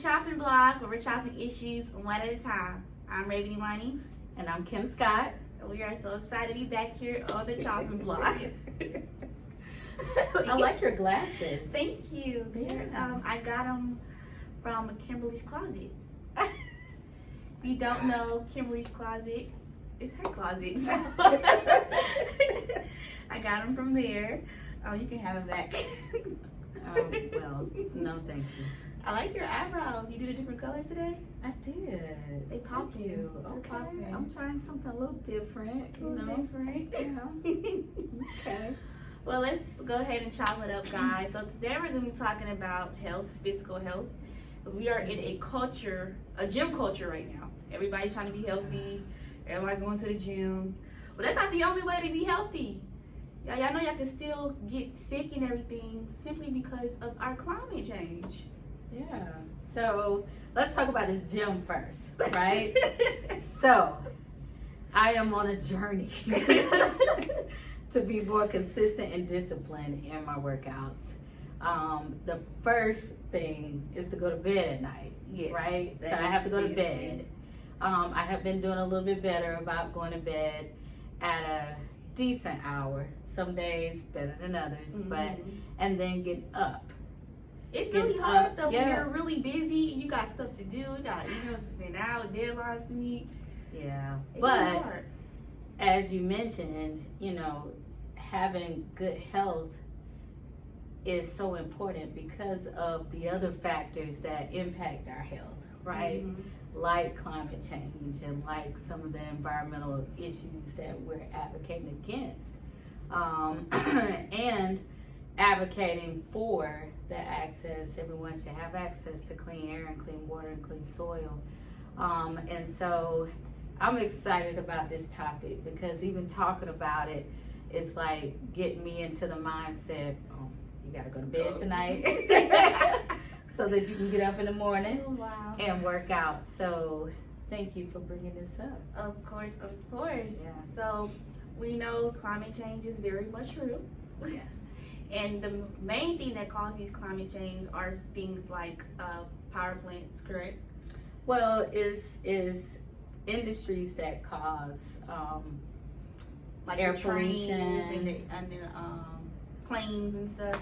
chopping block where we're chopping issues one at a time. I'm Raven Imani. And I'm Kim Scott. And we are so excited to be back here on the chopping block. I like your glasses. Thank you. I got them from Kimberly's Closet. If you don't know, Kimberly's Closet is her closet. So I got them from there. Oh, you can have it back. Well, no thank you. I like your eyebrows. You did a different color today? I did. They pop you. Okay. I'm trying something a little different. Different. Yeah. Okay. Well, let's go ahead and chop it up, guys. So today we're going to be talking about health, physical health. Because we are in a gym culture right now. Everybody's trying to be healthy. Everybody going to the gym. But that's not the only way to be healthy. Y'all know y'all can still get sick and everything simply because of our climate change. Yeah. So let's talk about this gym first, right? So I am on a journey to be more consistent and disciplined in my workouts. The first thing is to go to bed at night, Yes, right? So I have to go to bed. I have been doing a little bit better about going to bed at a decent hour. Some days better than others, and then get up. It's really hard though when you're really busy and you got stuff to do, you got emails to send out, deadlines to meet. Yeah, it's but hard. As you mentioned, having good health is so important because of the other factors that impact our health, right? Like climate change and like some of the environmental issues that we're advocating against. And advocating for the access, everyone should have access to clean air and clean water and clean soil. And so I'm excited about this topic because even talking about it, it's like getting me into the mindset, you gotta go to bed tonight so that you can get up in the morning and work out. So thank you for bringing this up. Of course. Yeah. So we know climate change is very much real. Yes. And the main thing that causes climate change are things like power plants, correct? Well, is industries that cause like air the trains pollution and then planes and stuff.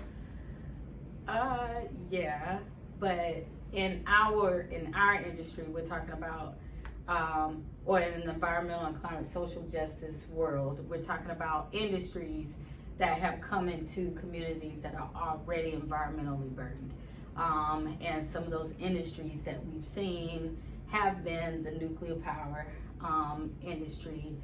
Yeah, but in our industry, we're talking about, or in the environmental and climate social justice world, we're talking about industries that have come into communities that are already environmentally burdened. And some of those industries that we've seen have been the nuclear power industry.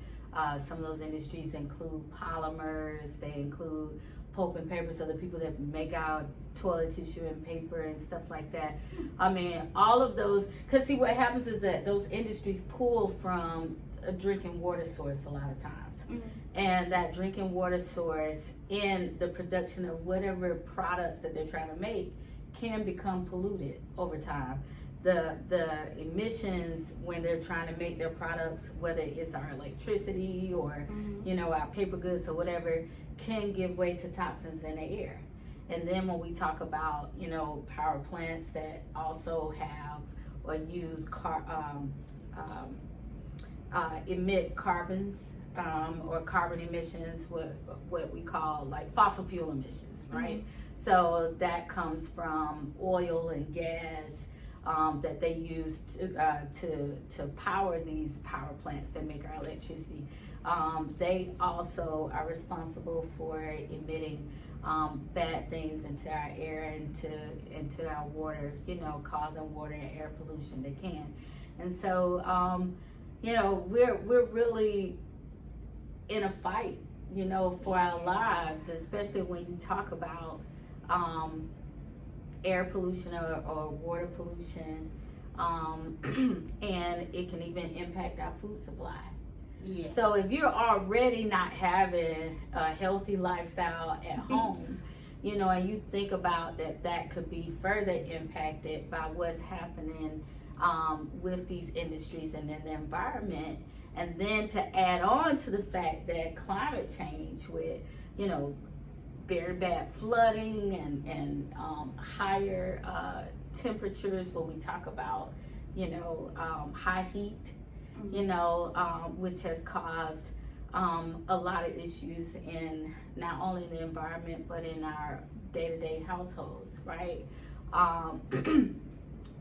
Some of those industries include polymers, they include pulp and paper, so the people that make out toilet tissue and paper and stuff like that. I mean, all of those, because see what happens is that those industries pull from a drinking water source a lot of times. And that drinking water source in the production of whatever products that they're trying to make can become polluted over time. The emissions when they're trying to make their products, whether it's our electricity or our paper goods or whatever, can give way to toxins in the air. And then when we talk about power plants that also have or use emit carbons or carbon emissions, what we call like fossil fuel emissions, right? So that comes from oil and gas that they use to power these power plants that make our electricity. They also are responsible for emitting bad things into our air, into our water, causing water and air pollution. They can, and so we're really in a fight, for our lives, especially when you talk about air pollution or water pollution, and it can even impact our food supply. Yeah. So if you're already not having a healthy lifestyle at home, and you think about that could be further impacted by what's happening with these industries and in the environment, and then to add on to the fact that climate change with, very bad flooding and higher temperatures, when we talk about, high heat, which has caused a lot of issues in not only the environment but in our day-to-day households, right?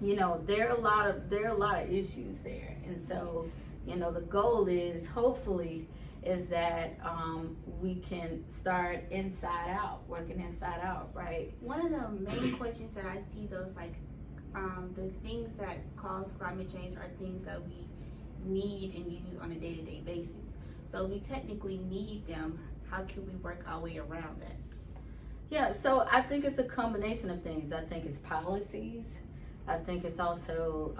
There are a lot of issues there, and so the goal is hopefully is that we can start inside out, working inside out, right? One of the main questions that I see, though, is like the things that cause climate change are things that we need and use on a day-to-day basis. So we technically need them. How can we work our way around that? Yeah, so I think it's a combination of things. I think it's policies. I think it's also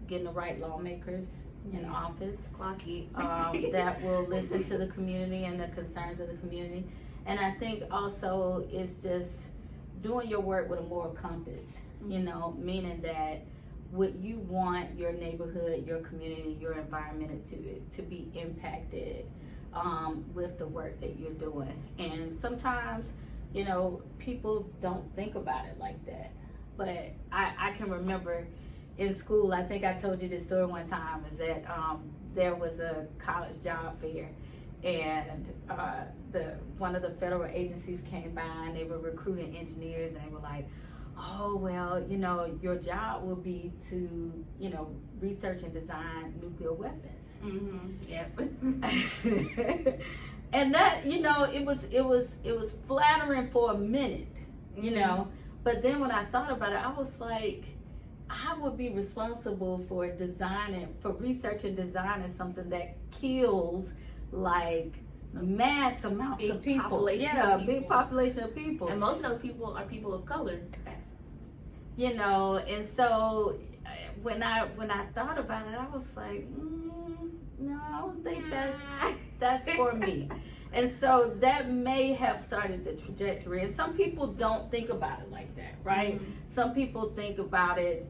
getting the right lawmakers in office Clock it. that will listen to the community and the concerns of the community. And I think also it's just doing your work with a moral compass, meaning that what you want your neighborhood, your community, your environment to be impacted with the work that you're doing. And sometimes, people don't think about it like that. But I can remember in school, I think I told you this story one time, is that there was a college job fair, and one of the federal agencies came by and they were recruiting engineers, and they were like, oh, well, your job will be to, research and design nuclear weapons. Mm-hmm. Yep. And that, it was flattering for a minute, but then when I thought about it, I was like, I would be responsible for research and designing something that kills like mass amounts of people. Big population of people. And most of those people are people of color. And so when I thought about it, I was like, no, I don't think that's for me. And so that may have started the trajectory. And some people don't think about it like that, right? Mm-hmm. Some people think about it,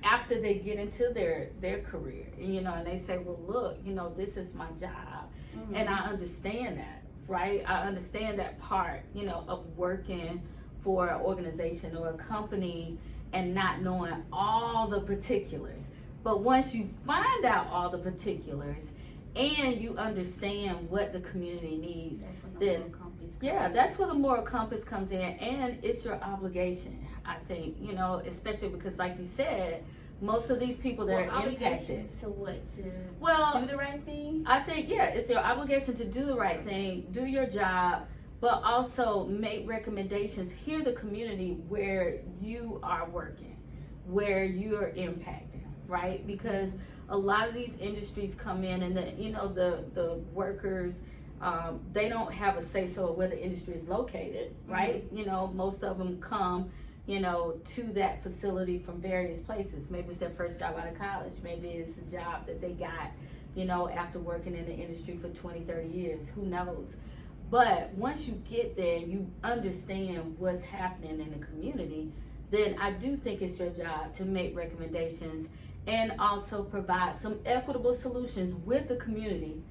after they get into their career, and they say, well, look, this is my job. Mm-hmm. And I understand that, right? I understand that part, of working for an organization or a company and not knowing all the particulars. But once you find out all the particulars and you understand what the community needs, that's where the moral compass comes in, and it's your obligation, I think, especially because, like you said, most of these people that are impacted. To what? To do the right thing? I think, it's your obligation to do the right thing, do your job, but also make recommendations, hear the community where you are working, where you're impacting, right? Because a lot of these industries come in and the workers, they don't have a say-so of where the industry is located, right? Mm-hmm. Most of them come, to that facility from various places. Maybe it's their first job out of college. Maybe it's a job that they got, after working in the industry for 20, 30 years. Who knows? But once you get there and you understand what's happening in the community, then I do think it's your job to make recommendations and also provide some equitable solutions with the community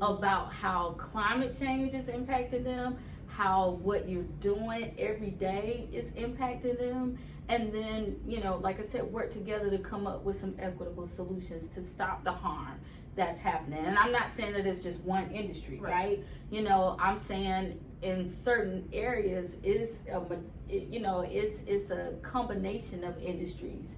about how climate change is impacting them, how what you're doing every day is impacting them, and then, like I said, work together to come up with some equitable solutions to stop the harm that's happening. And I'm not saying that it's just one industry, right? I'm saying in certain areas it's a combination of industries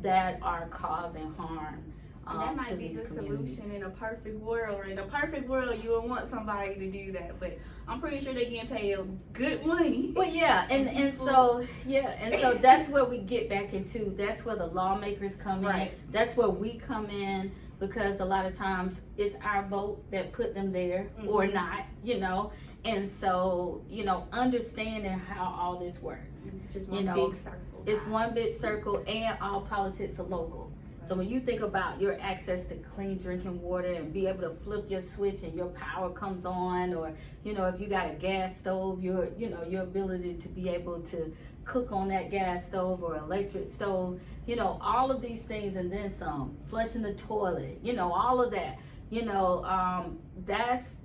that are causing harm. And that might be the solution in a perfect world. In a perfect world, you would want somebody to do that, but I'm pretty sure they're getting paid good money. Well, and so that's where we get back into. That's where the lawmakers come in. That's where we come in, because a lot of times it's our vote that put them there, or not, And so, understanding how all this works. It's just one big circle. It's one big circle, and all politics are local. So when you think about your access to clean drinking water and be able to flip your switch and your power comes on, or if you got a gas stove, your ability to be able to cook on that gas stove or electric stove, all of these things and then some, flushing the toilet, all of that,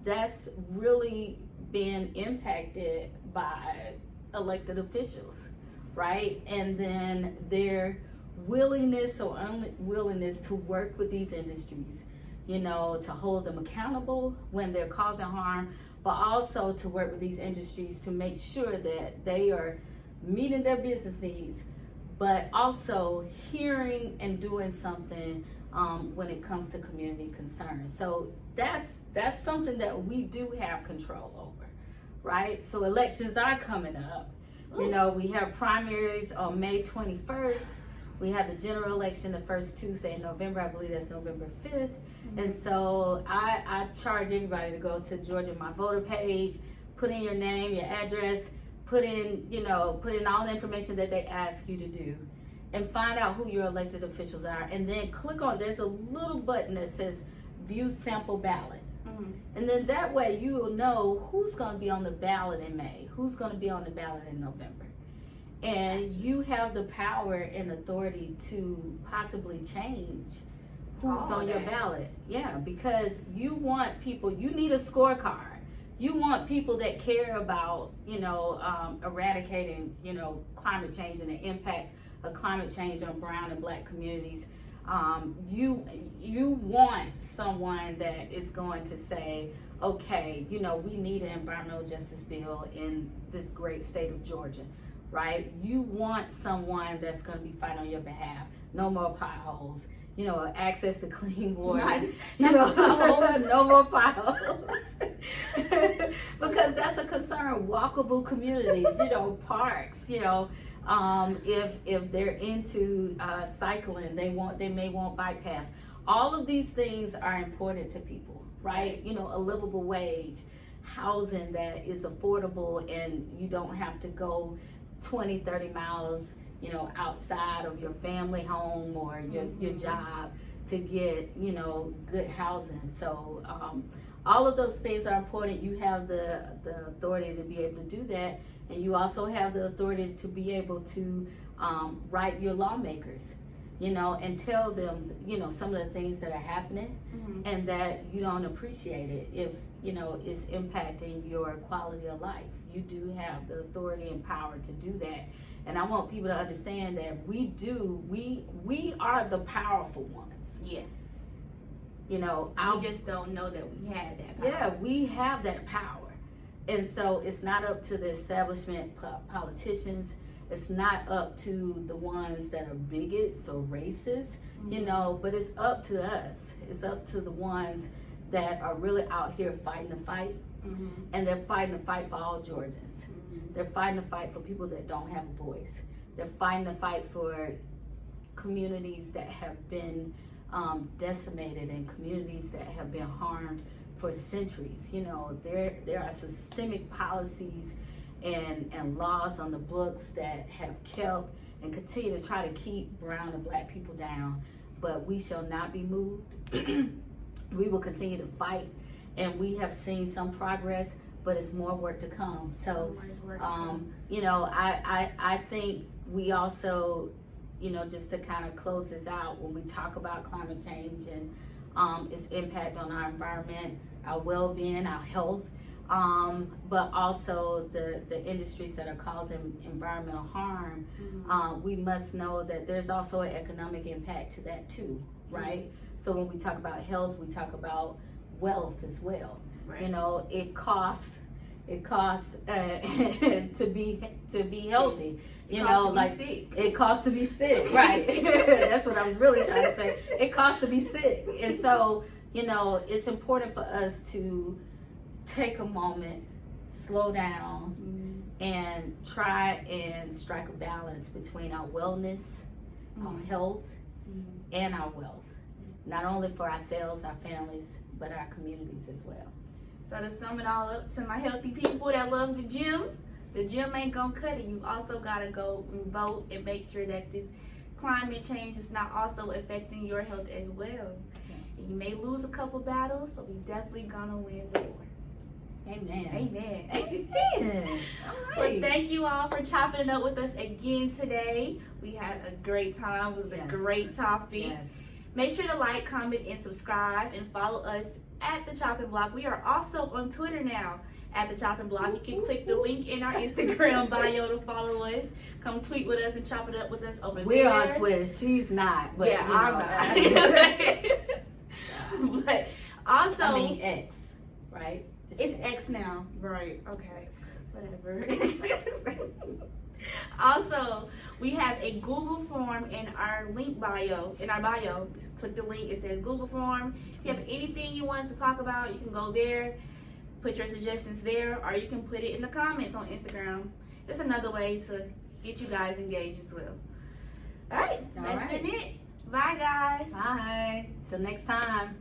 that's really been impacted by elected officials, right? And then their willingness or unwillingness to work with these industries, you know, to hold them accountable when they're causing harm, but also to work with these industries to make sure that they are meeting their business needs, but also hearing and doing something when it comes to community concerns. So that's something that we do have control over, right? So elections are coming up. You know, we have primaries on May 21st. We have the general election the first Tuesday in November. I believe that's November 5th. And so I charge everybody to go to Georgia My Voter page, put in your name, your address, put in all the information that they ask you to do, and find out who your elected officials are. And then click on, there's a little button that says view sample ballot. And then that way you will know who's going to be on the ballot in May, who's going to be on the ballot in November. And you have the power and authority to possibly change who's on your ballot. Yeah, because you want people, you need a scorecard. You want people that care about, eradicating, climate change and the impacts of climate change on brown and black communities. You want someone that is going to say, okay, we need an environmental justice bill in this great state of Georgia, right? You want someone that's going to be fighting on your behalf. No more potholes, access to clean water. No more potholes. Because that's a concern. Walkable communities, parks, if they're into cycling, they may want bike paths. All of these things are important to people, right? A livable wage, housing that is affordable, and you don't have to go 20, 30 miles, outside of your family home or your job to get, good housing. So all of those things are important. You have the authority to be able to do that. And you also have the authority to be able to write your lawmakers, and tell them, some of the things that are happening and that you don't appreciate it if, it's impacting your quality of life. You do have the authority and power to do that. And I want people to understand that we are the powerful ones. Yeah. We just don't know that we have that power. Yeah, we have that power. And so it's not up to the establishment politicians. It's not up to the ones that are bigots or racists, but it's up to us. It's up to the ones that are really out here fighting the fight. And they're fighting the fight for all Georgians. They're fighting the fight for people that don't have a voice. They're fighting the fight for communities that have been decimated and communities that have been harmed for centuries. There are systemic policies and laws on the books that have kept and continue to try to keep brown and black people down, but we shall not be moved. We will continue to fight, and we have seen some progress, but it's more work to come. So I think we also, just to kind of close this out, when we talk about climate change and its impact on our environment, our well-being, our health, but also the industries that are causing environmental harm, we must know that there's also an economic impact to that too, right? So when we talk about health, we talk about wealth as well. Right. It costs to be healthy. It costs to be sick, right? That's what I was really trying to say. It costs to be sick. And so, it's important for us to take a moment, slow down, and try and strike a balance between our wellness, our health, and our wealth. Not only for ourselves, our families, but our communities as well. So to sum it all up, to my healthy people that love the gym ain't gonna cut it. You also gotta go and vote and make sure that this climate change is not also affecting your health as well. Yeah. You may lose a couple battles, but we definitely gonna win the war. Amen. Amen. Amen. All right. Well, thank you all for chopping it up with us again today. We had a great time. It was a great topic. Yes. Make sure to like, comment, and subscribe, and follow us at The Chopping Block. We are also on Twitter now at the Chopping Block. You can click the link in our Instagram bio to follow us. Come tweet with us and chop it up with us over there. We're on Twitter. She's not. But, Yeah, I'm not. But also, I mean X, right? It's X now. Right. Okay. Whatever. Also, we have a Google form in our bio. Just click the link. It says Google form. If you have anything you want us to talk about, you can go there, put your suggestions there, or you can put it in the comments on Instagram. Just another way to get you guys engaged as well. All right. That's been it. Bye, guys. Bye. Till next time.